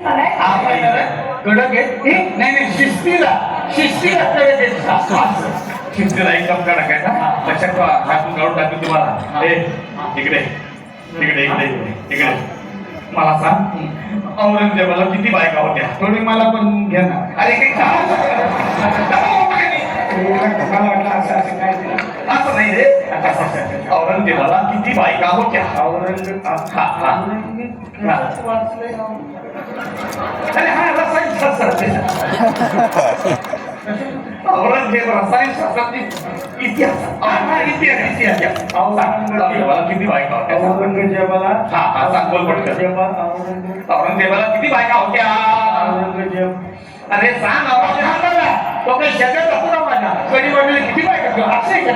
हा पाहिजे कडक आहे नाही नाही शिस्तीला कडक आहे शिस्तीला एकदम कडक आहे ना लक्षात टाकून काढून टाकून तुम्हाला इकडे इकडे इकडे इकडे मला सांग औरंगजेबाला किती बायका होत्या थोडी मला पण घ्या ना अरे मला वाटलं असं काय असं नाही रे औरंगजेबाला किती बायका होत्या अरे हा रसायनशास्त्राचे औरंगजेब रसायनशास्त्राची इतिहास औरंगजेबाला किती बायका होत्या औरंगजेबाला हा सांग बोल पटकन औरंगजेबाला किती बायका होत्या औरंगजेब अरे सांग औरंगजेबाला तो काही जगात नको ना माझ्या कधी वडील किती बायका असं आहे का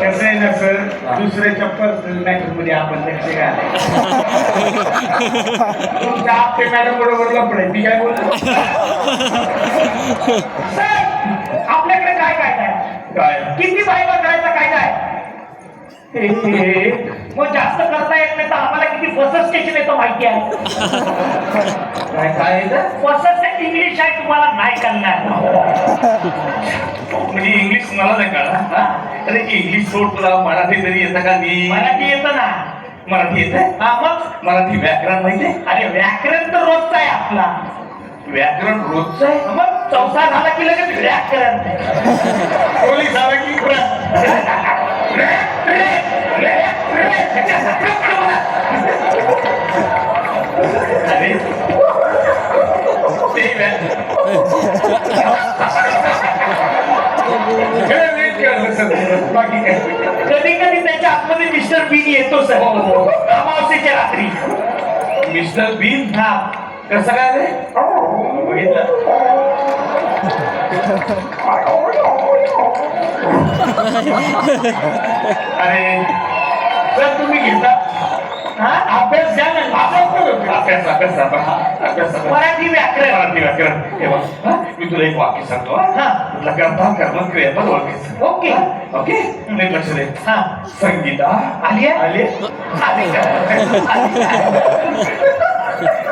कसं आहे ना सर दुसऱ्याच्या पर्सनल मॅटर मध्ये आपण लक्ष घालायचं तुमच्या आपले मॅडम बरोबर लपडे मी काय बोलतो आपल्याकडे काय काय काय किती बायका करायचं काय काय मग जास्त करता येत नाही तर आम्हाला किती बस स्टेशन येतं माहिती आहे काय काय बस इंग्लिश आहे तुम्हाला नाही करणार म्हणजे इंग्लिश मला नाही कळणार अरे इंग्लिश सोड तुला मराठी तरी येतं का मी मराठी येतं ना मराठी येतं हा मग मराठी व्याकरण माहिती अरे व्याकरण तर रोजचं आहे आपला व्याकरण रोजचं आहे मग चौथा झाला की लगेच व्याकरण पोलीस झाला की अरे कधी कधी त्याच्या आतमध्ये मिस्टर बीन येतो सर अमावस्येच्या रात्री मिस्टर बीन हा कसं काय रे बघितलं अरे सर तुम्ही घेता अभ्यास घ्या ना अभ्यास मराठी व्याकरण हे बघ मी तुला एक वाक्य सांगतो करता कर्म क्रियापद वाक्य ओके ओके नीट लक्ष दे संगीता आली आले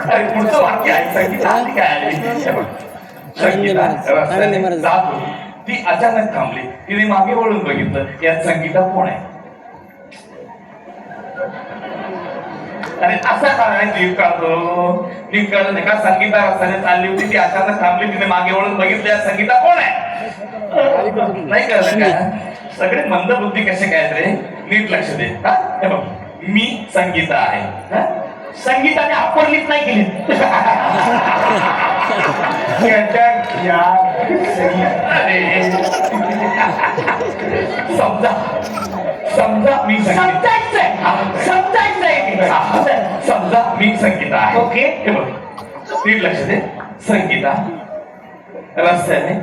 अरे पुढचं वाक्य आहे संगीता आली काय आली संगीता रस्त्याने जात होती ती अचानक थांबली तिने मागे वळून बघितलं यात संगीता कोण आहे आणि असा काय नीट कळलं नाही का संगीता रस्त्याने चालली होती ती अचानक थांबली तिने मागे वळून बघितलं यात संगीता कोण आहे नाही कळलं काय सगळे मंदबुद्धी कसे काय रे नीट लक्ष दे हे बघ मी संगीता आहे संगीताने अपरलीच नाही केली समजा मी समजा मी संगीता आहे ओके हे बघ नीट लक्ष दे संगीता रस्त्याने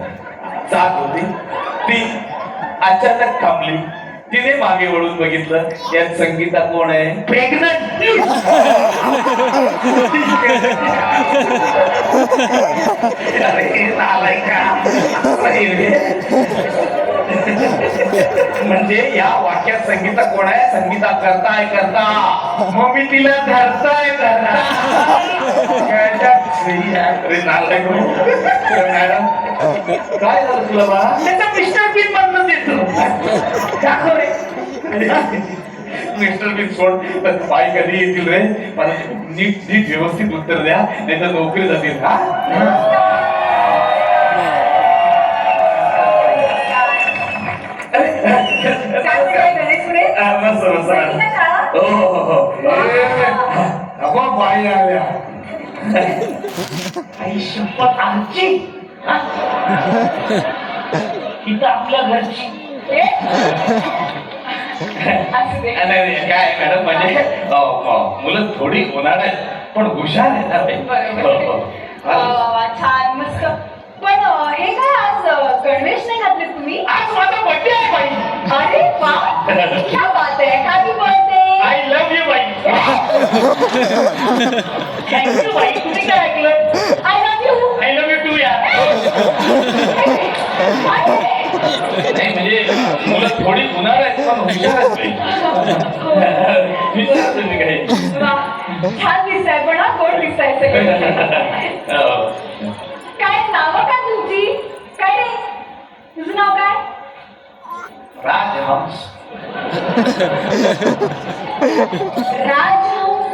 जात होती ती अचानक थांबली तिने मागे वळून बघितलं यात संगीता कोण आहे प्रेग्नंट म्हणजे या वाक्यात संगीता कोण आहे संगीता करताय मग मी तिला धरताय मॅडम काय झालं तुला बा त्याचा मिस्टर बीन बनवून देतो मिस्टर बीन सोड पाय कधी येतील रे मला नीट व्यवस्थित उत्तर द्या नाही तर नोकरी जातील का बाई आल्या आई शपथ आमची इथं आपल्या घरची काय मॅडम म्हणजे मुलं थोडी होणार आहेत पण हुशार आहेत छान मस्त पण हे काय आज गणवेश नाही घातले तुम्ही आज माझा बर्थडे आहे बाई अरे वा क्या बात आहे happy birthday I love you बाई थँक्यू बाई तुम्ही काय ऐकलं आय लव्ह यू टू यार नाही म्हणजे मुलं थोडी होणार आहेत पण हुशार आहेत विचारा तुम्ही काही. वा, छान दिसताय पण हा गोड दिसताय सगळे. हो. काय नाव काय तुमची? काय रे तुझं नाव काय? राजहंस. राजहंस.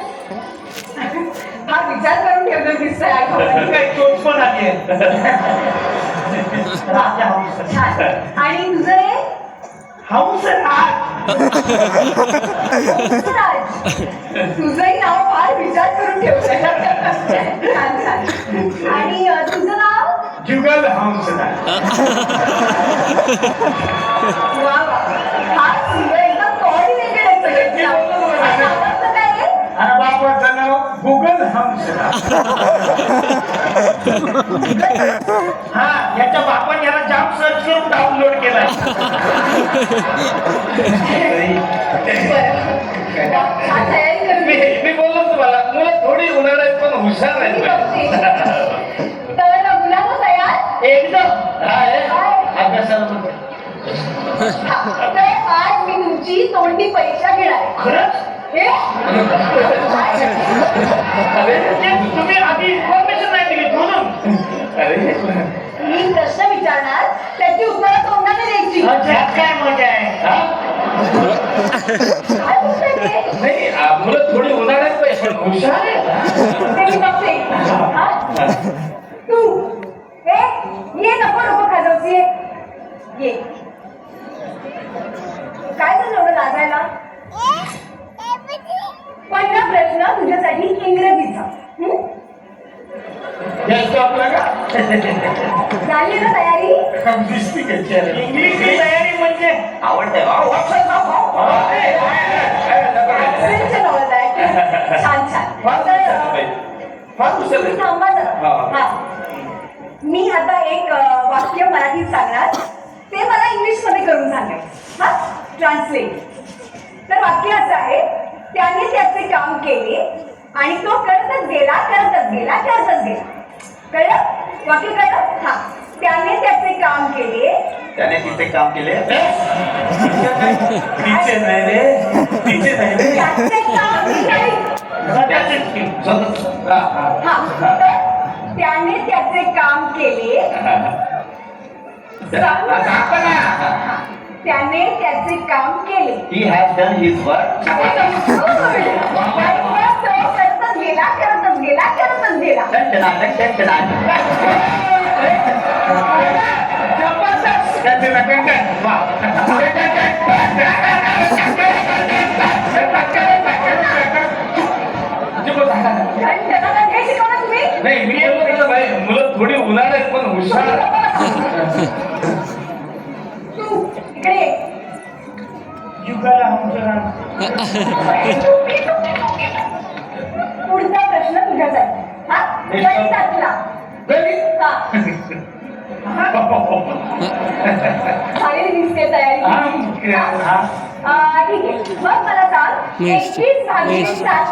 हा विचार करून ठेवलं दिसतंय आठवलं. काय चोच पण आली आहे. छान. आणि तुझं रे? हंसराज. हंसराज. तुझंही नाव फार विचार करून ठेवलंय. छान छान. आणि तुझं नाव? जुगल हंसराज. वा वा, फार सुंदर, एकदम coordinated आहे सगळे नाव. आणि नावाचं काय आहे? आणि बापाचं नाव गुगल हंसराज. हा, याच्या बापाने याला जाम सर्च करून डाउनलोड केलाय. बरं. छान तयारी करून मी बोललो तुम्हाला मुलं थोडी उन्हाळ्यात पण हुशार मी आहेत. बघते. तर मुलांना तयार? एकदम काय? अभ्यासाला म्हणते. हा, तर आज मी तुमची तोंडी परीक्षा घेणार आहे. खरंच हे? अरे ते तुम्ही आधी इन्फॉर्मेशन नाही दिली म्हणून. अरे मी प्रश्न विचारणार, त्याची उत्तरं तोंडाने द्यायची. ह्यात काय मजा आहे हा? काय बोलताय ते? नाही मुलं थोडी उन्हाळ्यात पण हुशार आहे. ते मी बघते. हा? तू हे ये, नको नको खाजवस, ये ये. काय झालं एवढं लाजायला? पहिला प्रश्न तुझ्यासाठी इंग्रजीचा. जास्त आपला का झाली ना तयारी? दिसती कशी आहे? इंग्लिशची तयारी म्हणजे आवडतंय Accent and all that. छान छान. तर, फार हुशार तुम्ही आहे. थांबा जरा. हा. हा. मी आता एक वाक्य मराठीत सांगणार, ते मला इंग्लिश मध्ये करून सांगायचं. हा, ट्रान्सलेट. तर वाक्य असं आहे, त्याने त्याचे काम केले आणि तो करतच गेला करतच गेला करतच गेला. कळलं? वाक्य कळलं? हा. त्याने त्याचे काम केले. त्याने तिथे काम केले. तिचे नाही रे तिचे नाही रे त्याचे काम केले. हा. तर त्याने त्याचे काम केले. त्याने त्याचे काम केले. He has done his work. करतच गेला करतच गेला करतच गेला. हे शिकवलं तुम्ही? नाही मी बोलतो ना भाई मुलं थोडी उन्हाळ्यात पण हुशार. तू इकडे ये. युगाला हंसराज. पुढचा प्रश्न तुझ्यासाठी. हा, गणितातला. हा, झालेली दिसते तयारी. हा, ठीक आहे. मग मला सांग, 21 भागिले 7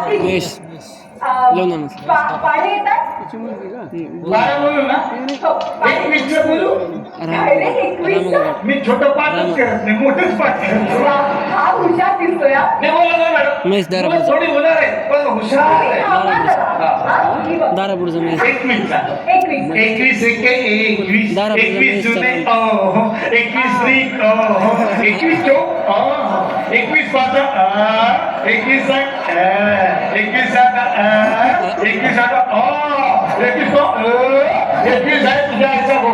पाढे येतात? बारा बोलू ना हो, पाढे. 21 बोलू अरे, 21. मी छोटं पाठच करत नाही मोठंच पाठ करतो. वा, हा हुशार दिसतोय हा. मी बोललो ना मॅडम मुलं थोडी उन्हाळ आहे पण हुशार आहे. थांबा जरा. हा, ही बघ. दारापुढचं मेस 21 ला 21. 21 एके 21 दारा 21 पुढचं जुने मेस. 21 त्रिक 21 चौक 21 पाच 21 सात 21 सात 21 सात 21 21 आहे तुझ्या आईचा भाऊ.